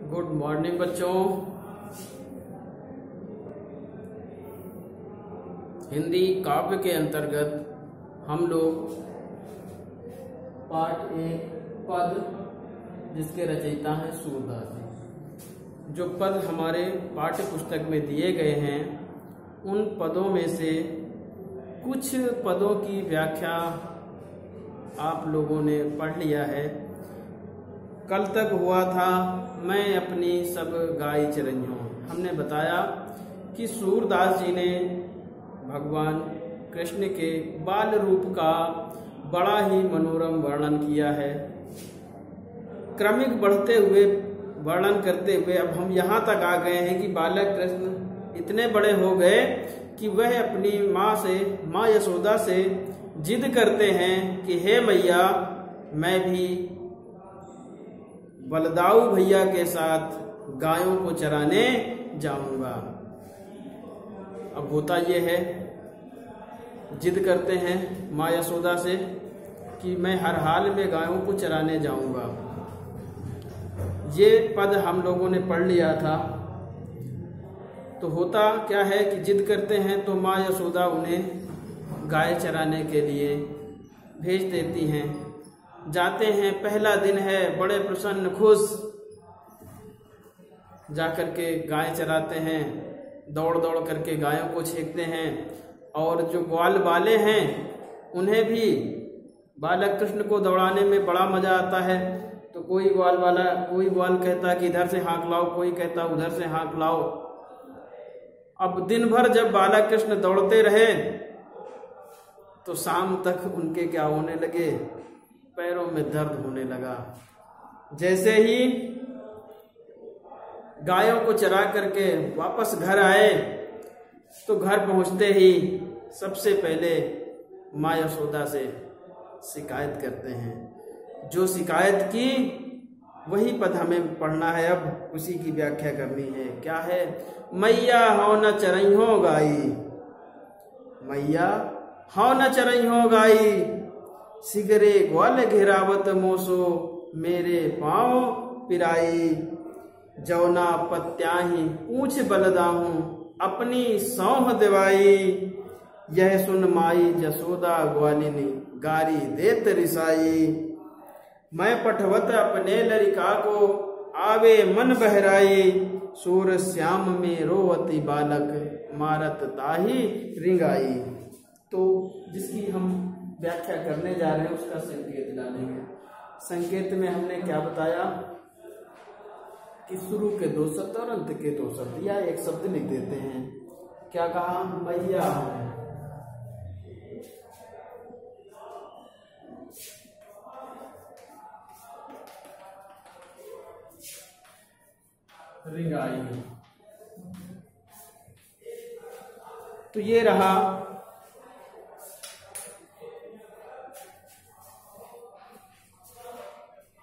Good morning बच्चों। हिंदी काव्य के अंतर्गत हम लोग पाठ 1 पद जिसके रचयिता हैं सूरदास जी, जो पद हमारे पाठ्य पुस्तक में दिए गए हैं उन पदों में से कुछ पदों की व्याख्या आप लोगों ने पढ़ लिया है। कल तक हुआ था मैं अपनी सब गाय चरइयों। हमने बताया कि सूरदास जी ने भगवान कृष्ण के बाल रूप का बड़ा ही मनोरम वर्णन किया है। क्रमिक बढ़ते हुए वर्णन करते हुए अब हम यहाँ तक आ गए हैं कि बालक कृष्ण इतने बड़े हो गए कि वह अपनी माँ यशोदा से जिद करते हैं कि हे मैया, मैं भी बलदाऊ भैया के साथ गायों को चराने जाऊंगा। अब होता ये है, जिद करते हैं माँ यशोदा से कि मैं हर हाल में गायों को चराने जाऊंगा। ये पद हम लोगों ने पढ़ लिया था। तो होता क्या है कि जिद करते हैं तो माँ यशोदा उन्हें गाय चराने के लिए भेज देती हैं। जाते हैं, पहला दिन है, बड़े प्रसन्न खुश जाकर के गाय चराते हैं। दौड़ दौड़ करके गायों को छेकते हैं और जो ग्वाल वाले हैं उन्हें भी बालक कृष्ण को दौड़ाने में बड़ा मजा आता है। तो कोई ग्वाल कहता कि इधर से हाँक लाओ, कोई कहता उधर से हाँक लाओ। अब दिन भर जब बालक कृष्ण दौड़ते रहे तो शाम तक उनके क्या होने लगे, पैरों में दर्द होने लगा। जैसे ही गायों को चरा करके वापस घर आए तो घर पहुंचते ही सबसे पहले माँ यशोदा से शिकायत करते हैं। जो शिकायत की वही पद हमें पढ़ना है, अब उसी की व्याख्या करनी है। क्या है? मैया हौ न चरइहो गाई, मैया हौ न चरइहो गाई, सिगरे ग्वाल घेरावत मोसो, मेरे पाँव पिराई, जौना पत्याही पूछ बलदाहूं, अपनी सौह दिवाई, यह सुन माई जसोदा ग्वालिनी, गारी देत रिसाई, मैं पठवत अपने लरिका को, आवे मन बहराई, सूर श्याम में रोवती बालक, मारत ताही रिंगाई। तो जिसकी हम व्याख्या करने जा रहे हैं उसका संकेत डालेंगे। संकेत में हमने क्या बताया कि शुरू के 2 शब्द और अंत के 2 शब्द या एक शब्द लिख देते हैं। क्या कहा? मैया रिंगाई। तो ये रहा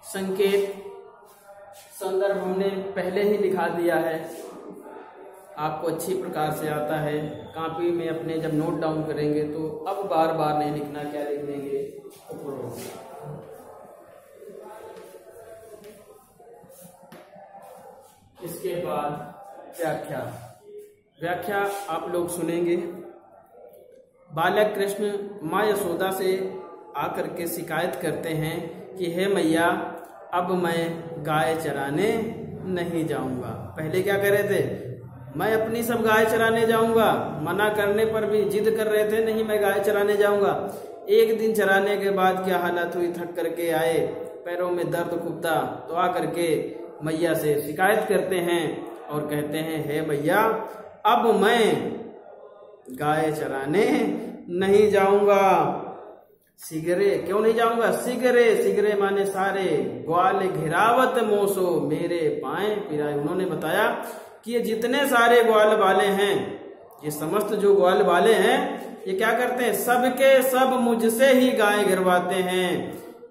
संकेत। संदर्भ हमने पहले ही लिखा दिया है, आपको अच्छी प्रकार से आता है। कॉपी में अपने जब नोट डाउन करेंगे तो अब बार बार नहीं लिखना, क्या लिख देंगे, इसके बाद व्याख्या आप लोग सुनेंगे। बालक कृष्ण माँ यशोदा से आकर के शिकायत करते हैं कि हे मैया, अब मैं गाय चराने नहीं जाऊंगा। पहले क्या कह रहे थे? मैं अपनी सब गाय चराने जाऊंगा। मना करने पर भी जिद कर रहे थे, नहीं मैं गाय चराने जाऊंगा। एक दिन चराने के बाद क्या हालत हुई, थक करके आए, पैरों में दर्द खुबता, तो आकर के मैया से शिकायत करते हैं और कहते हैं हे मैया, अब मैं गाय चराने नहीं जाऊंगा। सिगरे क्यों नहीं जाऊंगा? सिगरे माने सारे, ग्वाल घेरावत मोसो, मेरे पाए पिराए। उन्होंने बताया कि ये जितने सारे ग्वाल वाले हैं, ये समस्त जो ग्वाल वाले हैं, ये क्या करते हैं, सबके सब मुझसे ही गाय गिरवाते हैं,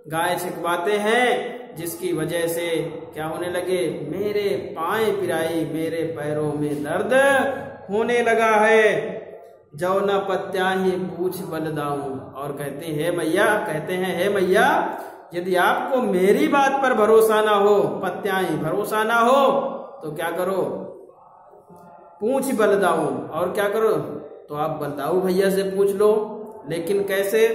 गाय छिकवाते हैं, जिसकी वजह से क्या होने लगे, मेरे पाए पिराई, मेरे पैरों में दर्द होने लगा है। जौना पत्याही पूछ बलदाऊं, और कहते हैं हे मैया, यदि आपको मेरी बात पर भरोसा ना हो, पत्याई भरोसा ना हो, तो क्या करो, पूछ बलदाऊ, और क्या करो, तो आप बलदाऊ भैया से पूछ लो। लेकिन कैसे?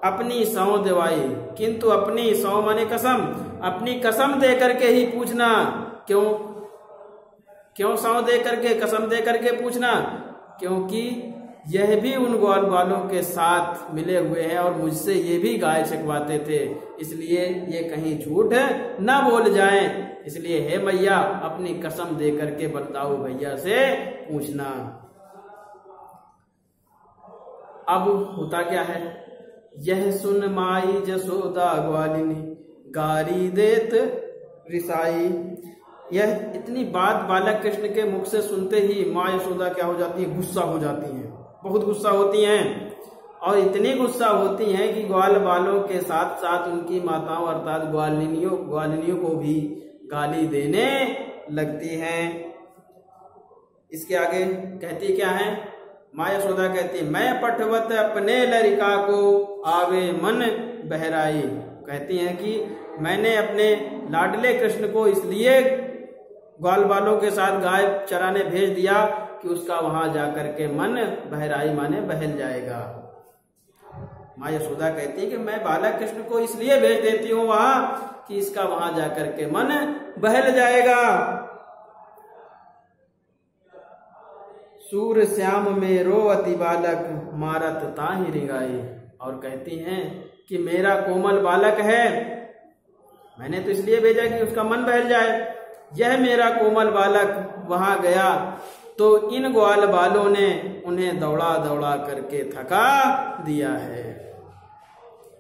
अपनी सौं दिवाई, किंतु अपनी सौं माने कसम, अपनी कसम दे करके ही पूछना। क्यों? क्यों सौं दे करके, कसम दे करके पूछना? क्योंकि यह भी उन ग्वाल वालों के साथ मिले हुए हैं और मुझसे ये भी गाय चकवाते थे, इसलिए ये कहीं झूठ न बोल जाएं। इसलिए हे मैया, अपनी कसम दे करके बलदाऊ भैया से पूछना। अब होता क्या है, यह सुन माई जसोदा ग्वालिनी, गारी देत रिसाई। यह इतनी बात बालक कृष्ण के मुख से सुनते ही माँ यशोदा क्या हो जाती है, गुस्सा हो जाती हैं, बहुत गुस्सा होती हैं। और इतनी गुस्सा होती हैं कि ग्वाल बालों के साथ साथ उनकी माताओं अर्थात ग्वालिनियों को भी गाली देने लगती हैं। इसके आगे कहती क्या है, माँ यशोदा कहती, मैं पठवत अपने लरिका को आवे मन बहराई। कहती हैं कि मैंने अपने लाडले कृष्ण को इसलिए ग्वाल बालों के साथ गाय चराने भेज दिया कि उसका वहां जाकर के मन बहराई माने बहल जाएगा। माँ यशोदा कहती है कि मैं बालक कृष्ण को इसलिए भेज देती हूँ वहां कि इसका वहां जाकर के मन बहल जाएगा। सूर श्याम में रो अति बालक, मारत ताहि रिगाई। और कहती हैं कि मेरा कोमल बालक है, मैंने तो इसलिए भेजा कि उसका मन बहल जाए। यह मेरा कोमल बालक वहां गया तो इन ग्वाल बालों ने उन्हें दौड़ा दौड़ा करके थका दिया है।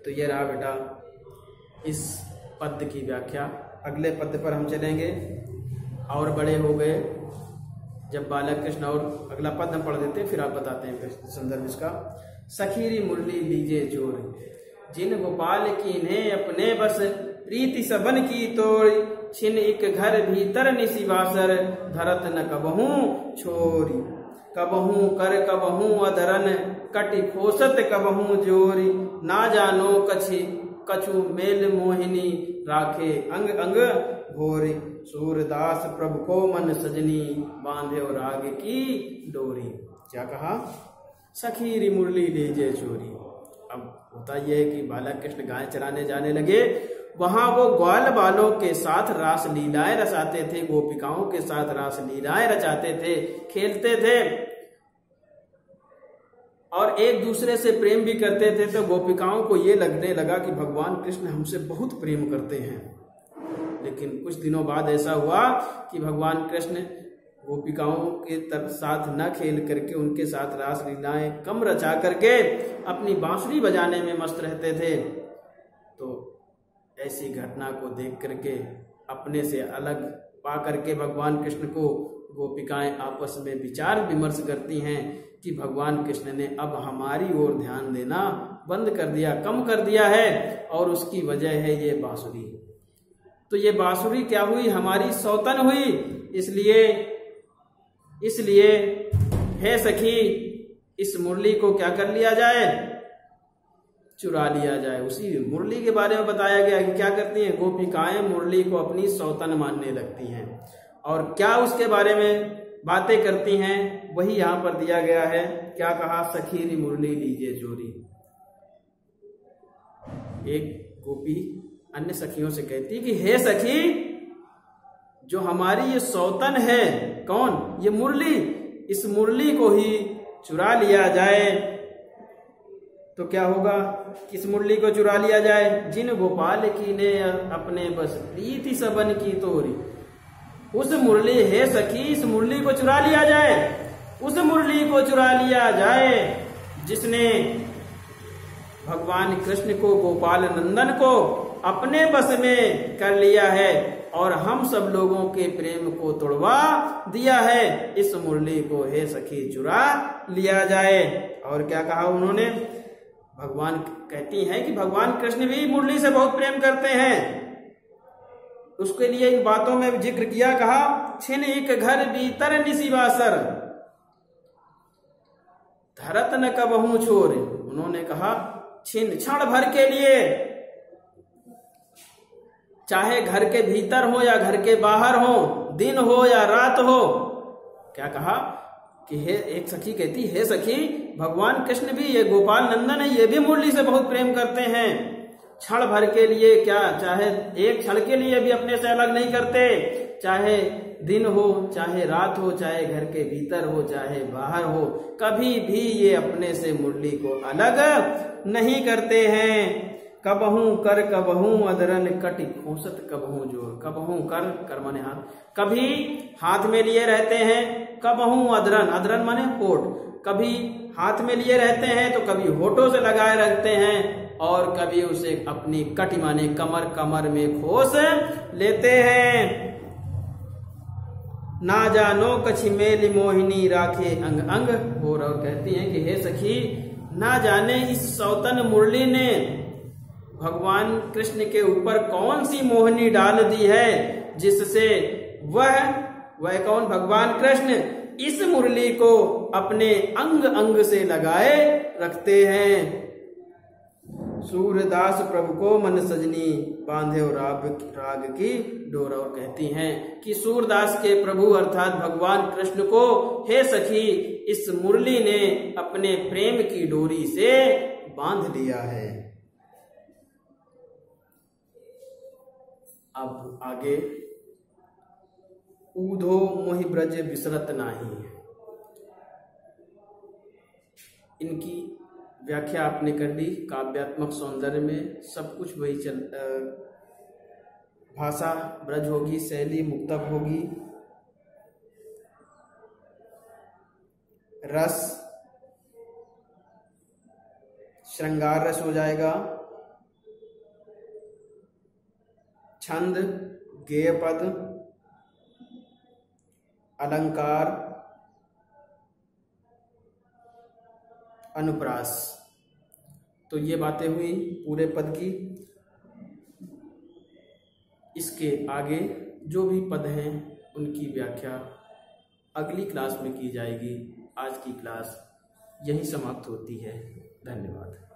तो ये रहा बेटा इस पद्य की व्याख्या। अगले पद्य पर हम चलेंगे। और बड़े हो गए जब बालक कृष्ण, और अगला पद हम पढ़ देते हैं, फिर आप बताते हैं संदर्भ इसका। सखीरी मुरली लीजे जोर, जिन गोपाल की ने अपने बस, प्रीति सबन की तोड़, छिन एक घर भीतर निशिवासर, धरत न कबहू छोरी। कबहू कर कबहू अधरन, कटि खोसत कबहू जोरी। ना जानो कछु मेल मोहिनी, राखे अंग अंग भोरी। सूरदास प्रभु को मन सजनी, बांधे और राग की डोरी। क्या कहा? सखीरी मुरली लीजे चोरी। अब होता यह है कि बालक कृष्ण गाय चराने जाने लगे, वहां वो ग्वाल बालों के साथ रास लीलाएं रचाते थे, गोपिकाओं के साथ रास लीलाएं रचाते थे, खेलते थे और एक दूसरे से प्रेम भी करते थे। तो गोपिकाओं को ये लगने लगा कि भगवान कृष्ण हमसे बहुत प्रेम करते हैं। लेकिन कुछ दिनों बाद ऐसा हुआ कि भगवान कृष्ण गोपिकाओं के साथ न खेल करके उनके साथ रास लीलाएं कम रचा करके अपनी बांसुरी बजाने में मस्त रहते थे। तो ऐसी घटना को देख करके अपने से अलग पा करके भगवान कृष्ण को गोपिकाएं आपस में विचार विमर्श करती हैं कि भगवान कृष्ण ने अब हमारी ओर ध्यान देना बंद कर दिया, कम कर दिया है, और उसकी वजह है ये बांसुरी। तो ये बांसुरी क्या हुई? हमारी सौतन हुई। इसलिए हे सखी, इस मुरली को क्या कर लिया जाए? चुरा लिया जाए। उसी मुरली के बारे में बताया गया कि क्या करती हैं गोपिकाएं, मुरली को अपनी सौतन मानने लगती हैं। और क्या उसके बारे में बातें करती हैं वही यहां पर दिया गया है। क्या कहा? सखीरी मुरली लीजिए चोरी। एक गोपी अन्य सखियों से कहती कि हे सखी, जो हमारी ये सौतन है, कौन? ये मुरली, इस मुरली को ही चुरा लिया जाए। तो क्या होगा? किस मुरली को चुरा लिया जाए? जिन गोपाल की ने अपने बस, प्रीति सबन की तोरी। उस मुरली, हे सखी, इस मुरली को चुरा लिया जाए। उस मुरली को चुरा लिया जाए जिसने भगवान कृष्ण को, गोपाल नंदन को अपने बस में कर लिया है और हम सब लोगों के प्रेम को तोड़वा दिया है। इस मुरली को हे सखी चुरा लिया जाए। और क्या कहा उन्होंने? भगवान कहती हैं कि भगवान कृष्ण भी मुरली से बहुत प्रेम करते हैं। उसके लिए इन बातों में जिक्र किया। कहा छिन एक घर भीतर निशिवासर, धरत न कबहू छोर। उन्होंने कहा छिन, क्षण भर के लिए चाहे घर के भीतर हो या घर के बाहर हो, दिन हो या रात हो। क्या कहा कि हे, एक सखी कहती, हे सखी, भगवान कृष्ण भी, ये गोपाल नंदन है, ये भी मुरली से बहुत प्रेम करते हैं। क्षण भर के लिए क्या, चाहे एक क्षण के लिए भी अपने से अलग नहीं करते, चाहे दिन हो चाहे रात हो, चाहे घर के भीतर हो चाहे बाहर हो, कभी भी ये अपने से मुरली को अलग नहीं करते हैं। कबहू कर कबहू अदरन कटि खोसत कबहू जोर। कबहू कर माने हाथ, कभी हाथ में लिए रहते हैं, कबहू अदरन, अदरन माने होठ, कभी हाथ में लिए रहते हैं तो कभी होठों से लगाए रखते हैं, और कभी उसे अपनी कटि माने कमर में खोस लेते हैं। ना जानो कछि मेली मोहिनी राखे अंग अंग। और कहती हैं कि हे सखी, ना जाने इस सौतन मुरली ने भगवान कृष्ण के ऊपर कौन सी मोहनी डाल दी है, जिससे वह कौन, भगवान कृष्ण इस मुरली को अपने अंग अंग से लगाए रखते हैं। सूरदास प्रभु को मन सजनी बांधे और राग की डोर। और कहती हैं कि सूरदास के प्रभु अर्थात भगवान कृष्ण को, हे सखी, इस मुरली ने अपने प्रेम की डोरी से बांध लिया है। अब आगे, ऊधो मोहि ब्रज विसरत नाही। इनकी व्याख्या आपने कर ली। काव्यात्मक सौंदर्य में सब कुछ वही भाषा ब्रज होगी, शैली मुक्तक होगी, रस श्रृंगार रस हो जाएगा, छंद गेय पद, अलंकार, अनुप्रास। तो ये बातें हुई पूरे पद की। इसके आगे जो भी पद हैं उनकी व्याख्या अगली क्लास में की जाएगी। आज की क्लास यहीं समाप्त होती है। धन्यवाद।